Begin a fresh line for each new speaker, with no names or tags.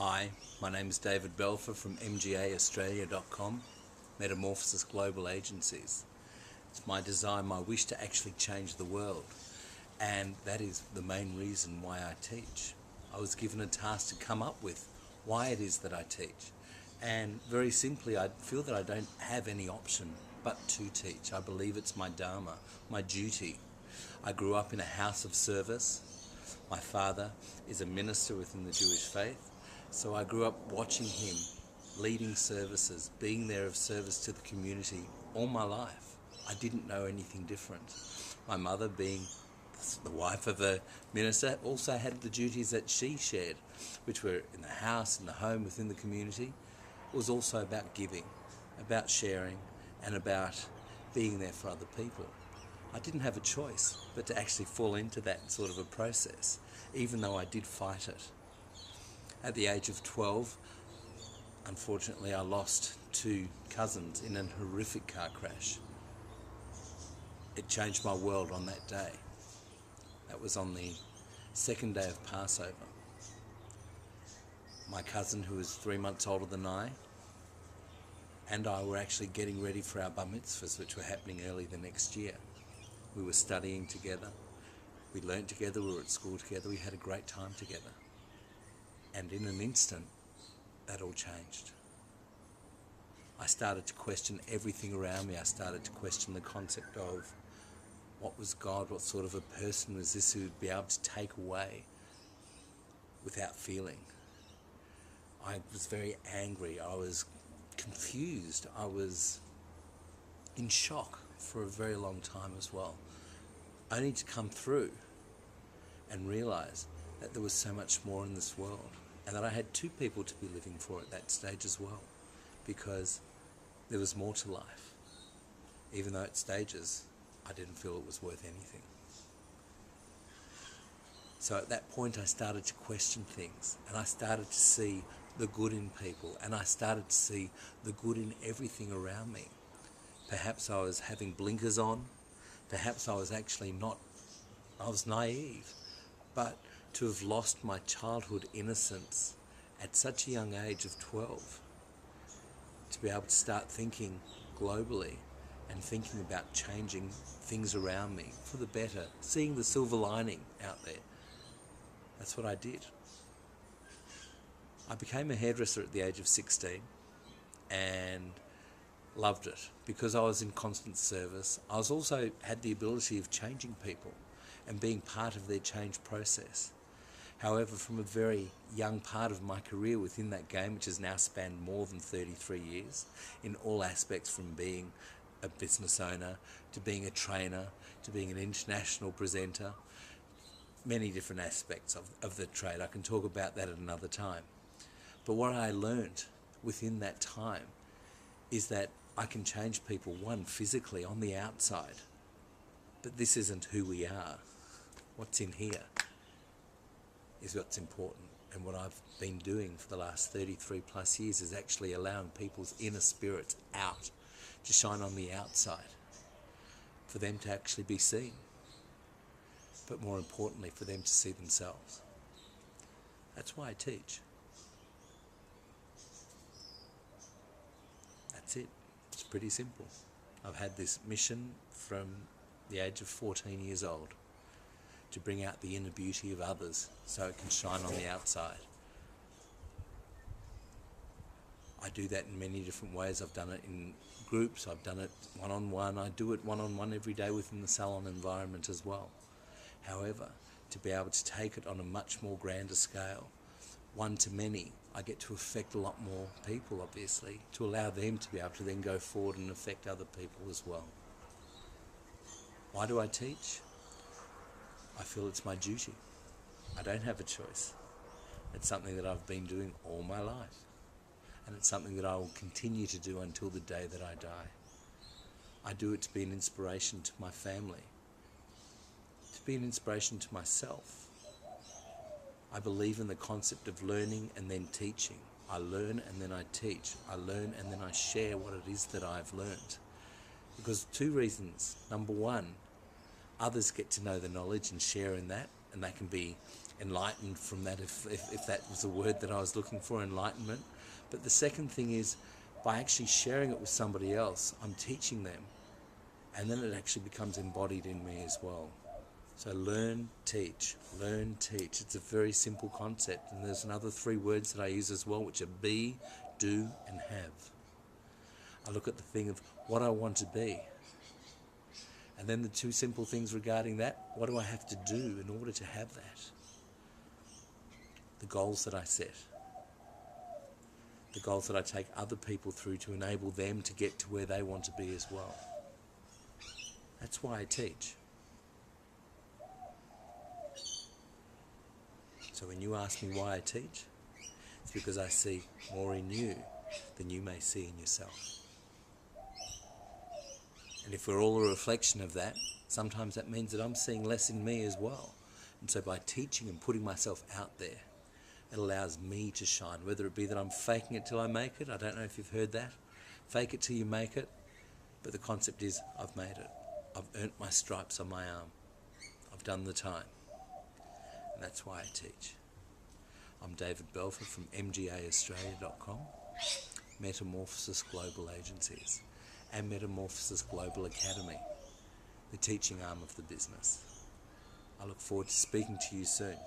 Hi, my name is David Belfer from MGAaustralia.com, Metamorphosis Global Agencies. It's my desire, my wish to actually change the world, and that is the main reason why I teach. I was given a task to come up with why it is that I teach, and very simply I feel that I don't have any option but to teach. I believe it's my dharma, my duty. I grew up in a house of service. My father is a minister within the Jewish faith. So I grew up watching him leading services, being there of service to the community all my life. I didn't know anything different. My mother, being the wife of a minister, also had the duties that she shared, which were in the house, in the home, within the community. It was also about giving, about sharing, and about being there for other people. I didn't have a choice but to actually fall into that sort of a process, even though I did fight it. At the age of 12, unfortunately, I lost two cousins in a horrific car crash. It changed my world on that day. That was on the second day of Passover. My cousin, who was 3 months older than I, and I were actually getting ready for our bar mitzvahs, which were happening early the next year. We were studying together. We learnt together. We were at school together. We had a great time together. And in an instant, that all changed. I started to question everything around me. I started to question the concept of what was God, what sort of a person was this who would be able to take away without feeling. I was very angry. I was confused. I was in shock for a very long time as well. Only to come through and realise that there was so much more in this world, and that I had two people to be living for at that stage as well, because there was more to life. Even though at stages I didn't feel it was worth anything. So at that point I started to question things, and I started to see the good in people, and I started to see the good in everything around me. Perhaps I was having blinkers on, perhaps I was actually not, I was naive, but to have lost my childhood innocence at such a young age of 12, to be able to start thinking globally and thinking about changing things around me for the better, seeing the silver lining out there. That's what I did. I became a hairdresser at the age of 16 and loved it because I was in constant service. I was also had the ability of changing people and being part of their change process. However, from a very young part of my career within that game, which has now spanned more than 33 years, in all aspects, from being a business owner, to being a trainer, to being an international presenter, many different aspects of the trade. I can talk about that at another time. But what I learned within that time is that I can change people, one, physically on the outside, but this isn't who we are. What's in here is what's important, and what I've been doing for the last 33 plus years is actually allowing people's inner spirits out to shine on the outside, for them to actually be seen, but more importantly for them to see themselves. That's why I teach. That's it. It's pretty simple. I've had this mission from the age of 14 years old, to bring out the inner beauty of others so it can shine on the outside. I do that in many different ways. I've done it in groups, I've done it one-on-one, I do it one-on-one every day within the salon environment as well. However, to be able to take it on a much more grander scale, one to many, I get to affect a lot more people, obviously, to allow them to be able to then go forward and affect other people as well. Why do I teach? I feel it's my duty. I don't have a choice. It's something that I've been doing all my life, and it's something that I will continue to do until the day that I die. I do it to be an inspiration to my family, to be an inspiration to myself. I believe in the concept of learning and then teaching. I learn and then I teach. I learn and then I share what it is that I've learned. Because two reasons. Number one, others get to know the knowledge and share in that, and they can be enlightened from that if that was a word that I was looking for, enlightenment. But the second thing is, by actually sharing it with somebody else, I'm teaching them, and then it actually becomes embodied in me as well. So learn, teach, learn, teach. It's a very simple concept, and there's another 3 words that I use as well, which are be, do, and have. I look at the thing of what I want to be, and then the 2 simple things regarding that: what do I have to do in order to have that? The goals that I set, the goals that I take other people through to enable them to get to where they want to be as well. That's why I teach. So when you ask me why I teach, it's because I see more in you than you may see in yourself. And if we're all a reflection of that, sometimes that means that I'm seeing less in me as well. And so by teaching and putting myself out there, it allows me to shine, whether it be that I'm faking it till I make it. I don't know if you've heard that. Fake it till you make it. But the concept is, I've made it. I've earned my stripes on my arm. I've done the time. And that's why I teach. I'm David Belfer from MGAAustralia.com, Metamorphosis Global Agencies, and Metamorphosis Global Academy, the teaching arm of the business. I look forward to speaking to you soon.